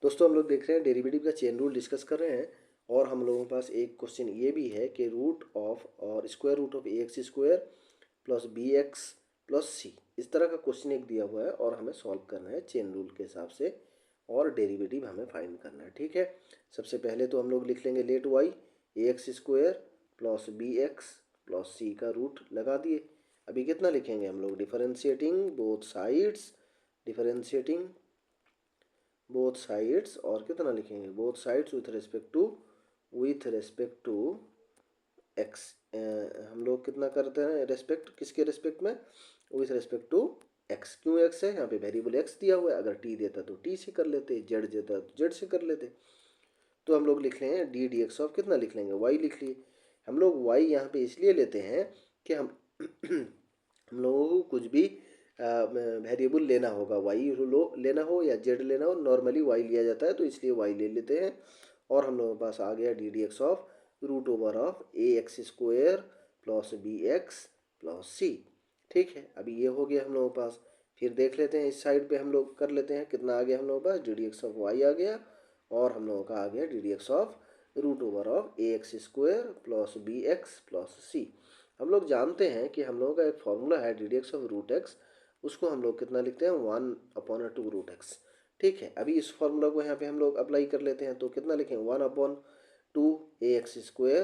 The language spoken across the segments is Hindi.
दोस्तों हम लोग देख रहे हैं डेरिवेटिव का चेन रूल डिस्कस कर रहे हैं और हम लोगों के पास एक क्वेश्चन ये भी है कि रूट ऑफ और square root of a x square plus b x plus c, इस तरह का क्वेश्चन एक दिया हुआ है और हमें सॉल्व करना है चेन रूल के हिसाब से और डेरिवेटिव हमें फाइंड करना है। ठीक है, सबसे पहले तो हम लोग लिख लेंगे let y a x square plus b x plus c का रूट लगा दिए। अभी कितना लिखेंगे हम लोग, differentiating both sides, differentiating both sides और कितना लिखेंगे, both sides with respect to x. हम लोग कितना करते हैं रेस्पेक्ट, किसके रेस्पेक्ट में, विथ रिस्पेक्ट टू एक्स। क्यों एक्स है, यहाँ पे वेरिएबल एक्स दिया हुआ है, अगर टी देता तो टी से कर लेते, जेड देता तो जेड से कर लेते। तो हम लोग लिख लेंगे डी डी एक्स ऑफ कितना लिख लेंगे, वाई लिख लिए। हम लोग वाई यहाँ पे इसलिए लेते हैं कि हम हम लोगों को कुछ भी वेरिएबल लेना होगा, वाई लेना हो या जेड लेना हो, नॉर्मली वाई लिया जाता है तो इसलिए वाई ले लेते हैं। और हम लोगों के पास आ गया d D x of root over of a x square plus b x plus c. ठीक है, अभी ये हो गया हम लोगों के पास। फिर देख लेते हैं इस साइड पे हम लोग कर लेते हैं, कितना आ गया हम लोगों के पास, d D x of y आ गया और हम लोगों का आ गया d D x of root over of a x square plus b x plus c. हम लोग जानते हैं कि हम लोगों का एक फॉर्मूला है D D x of root X, उसको हम लोग कितना लिखते हैं, 1/2 रूट एक्स। ठीक है, अभी इस फॉर्मूला को यहाँ पे हम लोग अप्लाई कर लेते हैं तो कितना लिखें, 1/2 a x square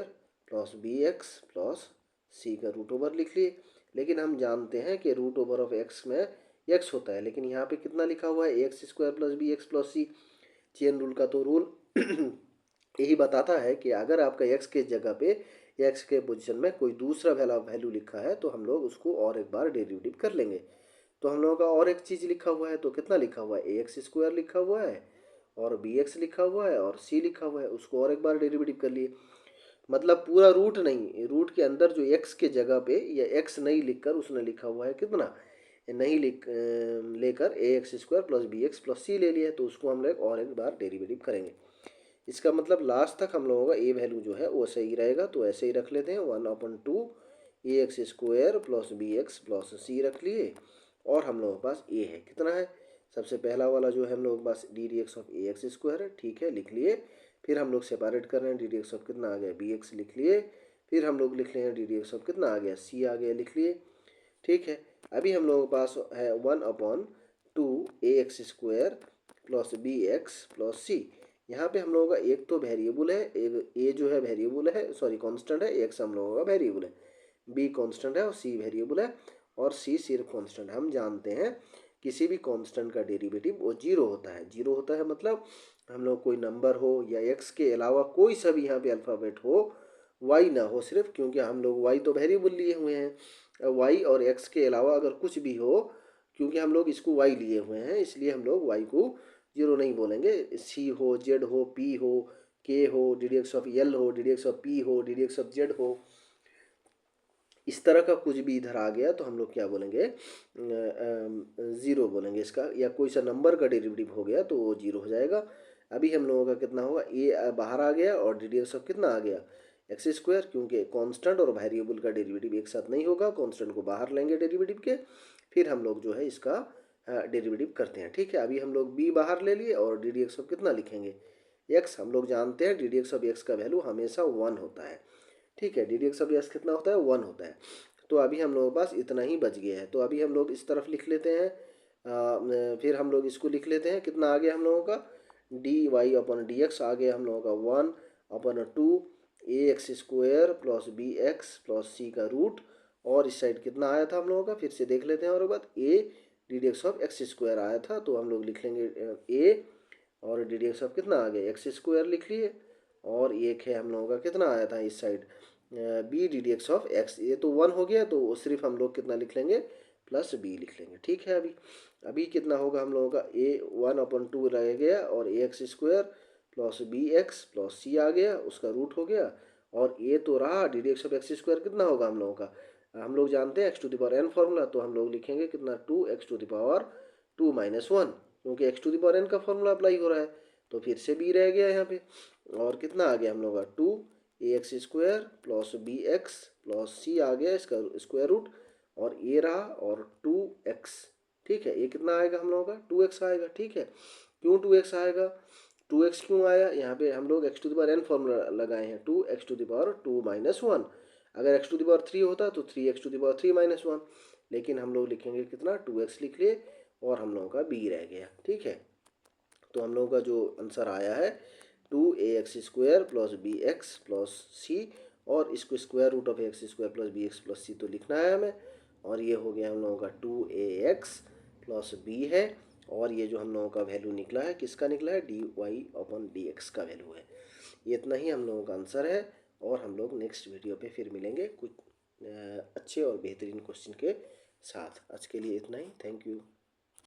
plus b x plus c का रूट ओवर लिख लिए। लेकिन हम जानते हैं कि रूट ओवर ऑफ एक्स में एक्स होता है, लेकिन यहाँ पे कितना लिखा हुआ है, a x square plus b x plus c. Chain rule का तो रूल यही बताता है कि अगर आपका एक्स के जगह पे एक्स के पोजीशन में कोई दूसरा वैल्यू लिखा है तो हम लोग उसको और एक बार डेरिवेटिव कर लेंगे। तो हम लोगों का और एक चीज़ लिखा हुआ है, तो कितना लिखा हुआ है, ए एक्स स्क्वायर लिखा हुआ है और बी एक्स लिखा हुआ है और सी लिखा हुआ है, उसको और एक बार डेरिवेटिव कर लिए। मतलब पूरा रूट नहीं, रूट के अंदर जो एक्स के जगह पे या एक्स नहीं लिखकर उसने लिखा हुआ है कितना, नहीं लेकर a x square plus b x plus c ले लिया, तो उसको हम लोग और एक बार डेरिवेटिव करेंगे। इसका मतलब लास्ट तक हम लोगों का ए वैल्यू जो है वो सही रहेगा, तो ऐसे ही रख लेते हैं 1/2 a x square plus b x plus c रख लिए। और हम लोगों के पास ए है कितना है, सबसे पहला वाला जो है हम लोगों के पास d D x of a x square है। ठीक है, लिख लिए। फिर हम लोग सेपरेट कर रहे हैं, डी डी एक्स ऑफ कितना आ गया, बी एक्स लिख लिए। फिर हम लोग लिख रहे हैं डी डी एक्स ऑफ कितना आ गया, सी आ गया, लिख लिए। ठीक है, अभी हम लोगों के पास है 1/2 a x square plus b x plus c. यहाँ पे हम लोगों का एक तो वेरिएबल है, एक ए जो है वेरिएबल है, सॉरी कांस्टेंट है, एक्स हम लोगों का वेरिएबल है, बी कांस्टेंट है और सी वेरिएबल है और सी सिर्फ कांस्टेंट। हम जानते हैं किसी भी कांस्टेंट का डेरिवेटिव वो जीरो होता है। जीरो होता है मतलब हम लोग कोई नंबर हो या एक्स के अलावा कोई सा भी यहाँ पे अल्फ़ाबेट हो, वाई ना हो सिर्फ, क्योंकि हम लोग वाई तो वेरिएबल लिए हुए हैं, वाई और एक्स के अलावा अगर कुछ भी हो, क्योंकि हम लोग इसको वाई लिए हुए हैं इसलिए हम लोग वाई को जीरो नहीं बोलेंगे। सी हो, जेड हो, पी हो, के हो, d D x of l हो, d D x of p हो, d D x of z हो, इस तरह का कुछ भी इधर आ गया तो हम लोग क्या बोलेंगे, ज़ीरो बोलेंगे इसका। या कोई सा नंबर का डेरिवेटिव हो गया तो वो जीरो हो जाएगा। अभी हम लोगों का कितना होगा, ए बाहर आ गया और डी डी एक्स ऑफ कितना आ गया, एक्स स्क्वायर, क्योंकि कांस्टेंट और वेरिएबल का डेरिवेटिव एक साथ नहीं होगा, कांस्टेंट को बाहर लेंगे डेरिवेटिव के, फिर हम लोग जो है इसका डेरिवेटिव करते हैं। ठीक है, अभी हम लोग बी बाहर ले लिए और डी डी एक्स ऑफ कितना लिखेंगे, एक्स। हम लोग जानते हैं D D x of x का वैल्यू हमेशा 1 होता है। ठीक है, D D x of x कितना होता है, 1 होता है। तो अभी हम लोगों के पास इतना ही बच गया है, तो अभी हम लोग इस तरफ लिख लेते हैं। फिर हम लोग इसको लिख लेते हैं, कितना आ गया हम लोगों का, d y upon d x आ गया हम लोगों का 1/2 a x square plus b x plus c का रूट। और इस साइड कितना आया था हम लोगों का, फिर से देख लेते हैं और बाद A D D x of x square आया था, तो हम लोग लिख लेंगे ए और डी डी एक्स ऑफ कितना आ गया, एक्स स्क्वायर लिख लिए। और एक है हम लोगों का कितना आया था इस साइड, B D D x of X, ये तो 1 हो गया तो सिर्फ हम लोग कितना लिख लेंगे, प्लस बी लिख लेंगे। ठीक है, अभी अभी कितना होगा हम लोगों का, ए 1/2 रह गया और a x square plus b x plus c आ गया, उसका रूट हो गया। और ए तो रहा, d D x of x square कितना होगा हम लोगों का, हम लोग जानते हैं x to the power n formula, तो हम लोग लिखेंगे कितना, 2x टू द पावर 2 - 1, क्योंकि X to the power N का फॉर्मूला अप्लाई हो रहा है। तो फिर से बी रह गया यहाँ पे और कितना आ गया हम लोग का, 2 a x square plus b x plus c आ गया, इसका स्क्वायर रूट और ए रहा और 2x। ठीक है, ये कितना आएगा हम लोगों का, 2x आएगा। ठीक है, क्यों 2x आएगा, 2x क्यों आया, यहाँ पे हम लोग x to the power n formula लगाए हैं, 2x to the power 2 minus 1। अगर x टू द पावर 3 होता तो 3x to the power 3 minus 1, लेकिन हम लोग लिखेंगे कितना, 2x लिख लिए और हम लोगों का b रह गया। ठीक है, तो हम लोगों का जो आंसर आया है 2ax² plus bx plus c, और इसको square root of x² plus bx plus c तो लिखना है हमें। और ये हो गया हम लोगों का 2ax प्लस b है, और ये जो हम लोगों का वैल्यू निकला है, किसका निकला है, dy/dx का वैल्यू है। ये इतना ही हम लोगों का आंसर है, और हम लोग नेक्स्ट वीडियो पे फिर मिलेंगे कुछ अच्छे और बेहतरीन क्वेश्चन के साथ। आज के लिए इतना ही, थैंक यू।